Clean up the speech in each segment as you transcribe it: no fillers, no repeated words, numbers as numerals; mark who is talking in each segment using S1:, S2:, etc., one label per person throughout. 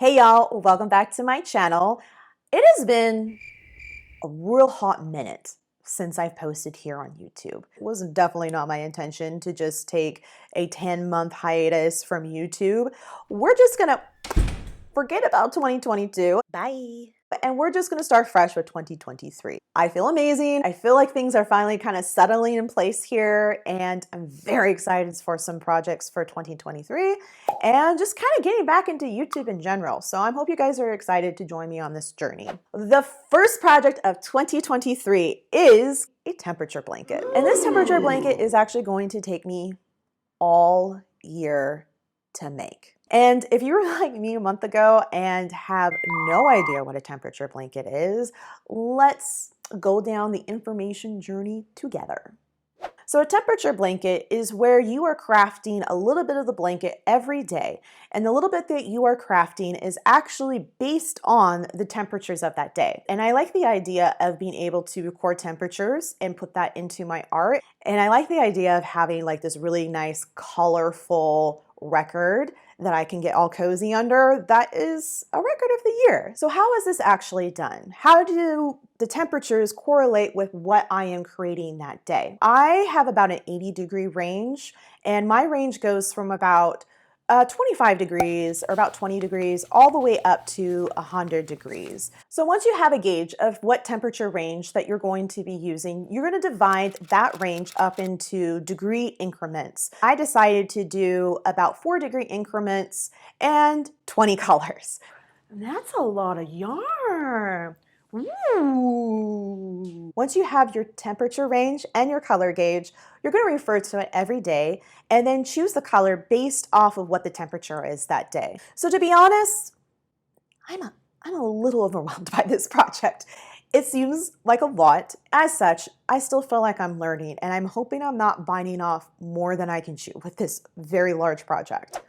S1: Hey y'all, welcome back to my channel. It has been a real hot minute since I've posted here on YouTube. It was definitely not my intention to just take a 10-month hiatus from YouTube. We're just gonna forget about 2022. Bye. And we're just gonna start fresh with 2023. I feel amazing. I feel like things are finally kind of settling in place here, and I'm very excited for some projects for 2023 and just kind of getting back into YouTube in general. So I hope you guys are excited to join me on this journey. The first project of 2023 is a temperature blanket. And this temperature blanket is actually going to take me all year to make. And if you were like me a month ago and have no idea what a temperature blanket is, let's go down the information journey together. So a temperature blanket is where you are crafting a little bit of the blanket every day. And the little bit that you are crafting is actually based on the temperatures of that day. And I like the idea of being able to record temperatures and put that into my art. And I like the idea of having like this really nice, colorful record that I can get all cozy under. That is a record of the year. So how is this actually done? How do the temperatures correlate with what I am creating that day? I have about an 80-degree range, and my range goes from about 25 degrees or about 20 degrees all the way up to 100 degrees. So once you have a gauge of what temperature range that you're going to be using, you're going to divide that range up into degree increments. I decided to do about 4-degree increments and 20 colors. That's a lot of yarn. Ooh. Once you have your temperature range and your color gauge, you're going to refer to it every day and then choose the color based off of what the temperature is that day. So to be honest, I'm a little overwhelmed by this project. It seems like a lot. As such, I still feel like I'm learning, and I'm hoping I'm not biting off more than I can chew with this very large project.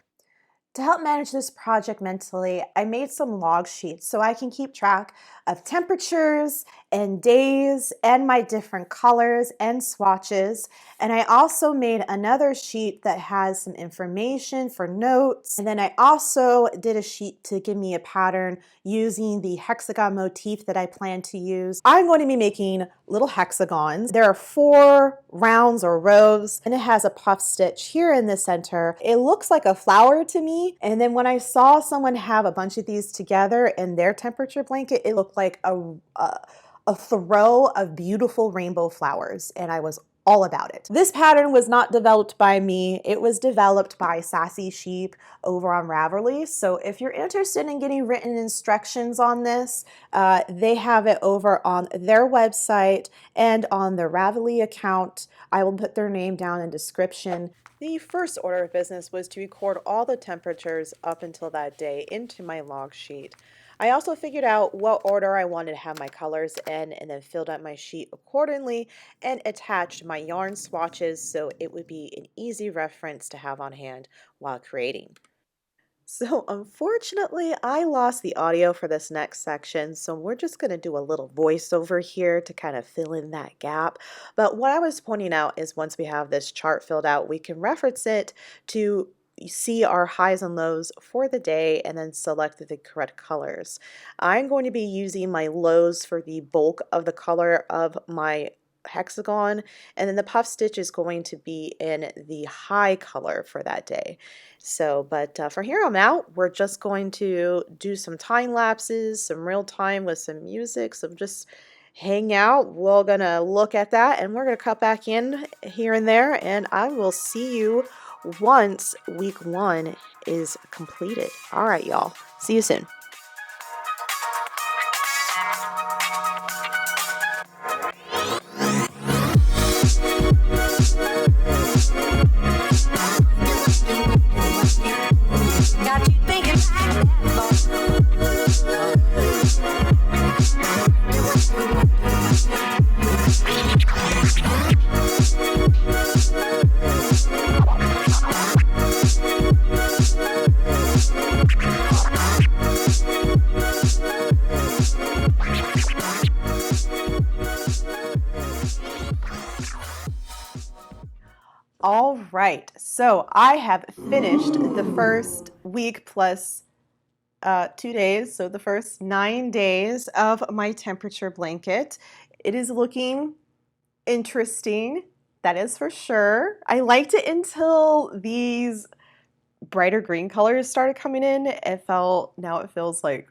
S1: To help manage this project mentally, I made some log sheets so I can keep track of temperatures and days and my different colors and swatches. And I also made another sheet that has some information for notes. And then I also did a sheet to give me a pattern using the hexagon motif that I plan to use. I'm going to be making little hexagons. There are 4 rounds or rows, and it has a puff stitch here in the center. It looks like a flower to me. And then when I saw someone have a bunch of these together in their temperature blanket, it looked like a throw of beautiful rainbow flowers, and I was all about it. This pattern was not developed by me. It was developed by SassySheep over on Ravelry. So if you're interested in getting written instructions on this, they have it over on their website and on the Ravelry account. I will put their name down in description. The first order of business was to record all the temperatures up until that day into my log sheet. I also figured out what order I wanted to have my colors in and then filled out my sheet accordingly and attached my yarn swatches so it would be an easy reference to have on hand while creating. So unfortunately, I lost the audio for this next section, so we're just going to do a little voiceover here to kind of fill in that gap. But what I was pointing out is once we have this chart filled out, we can reference it to see our highs and lows for the day and then select the correct colors. I'm going to be using my lows for the bulk of the color of my hexagon, and then the puff stitch is going to be in the high color for that day. So but from here on out, we're just going to do some time lapses, some real time with some music, so just hang out. We're gonna look at that and we're gonna cut back in here and there, and I will see you once week 1 is completed. All right, y'all. See you soon.
S2: Got you thinking like
S1: All right, so I have finished the first week plus 2 days, so the first 9 days of my temperature blanket. It is looking interesting, that is for sure. I liked it until these brighter green colors started coming in. Now it feels like,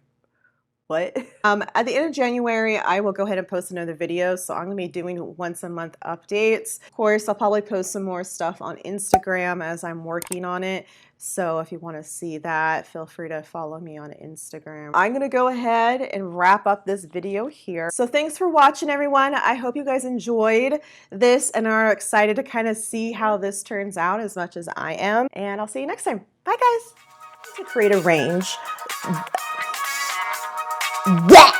S1: what? At the end of January, I will go ahead and post another video. So I'm gonna be doing once a month updates. Of course, I'll probably post some more stuff on Instagram as I'm working on it. So if you wanna see that, feel free to follow me on Instagram. I'm gonna go ahead and wrap up this video here. So thanks for watching, everyone. I hope you guys enjoyed this and are excited to kind of see how this turns out as much as I am. And I'll see you next time. Bye, guys. To create a range. Yeah.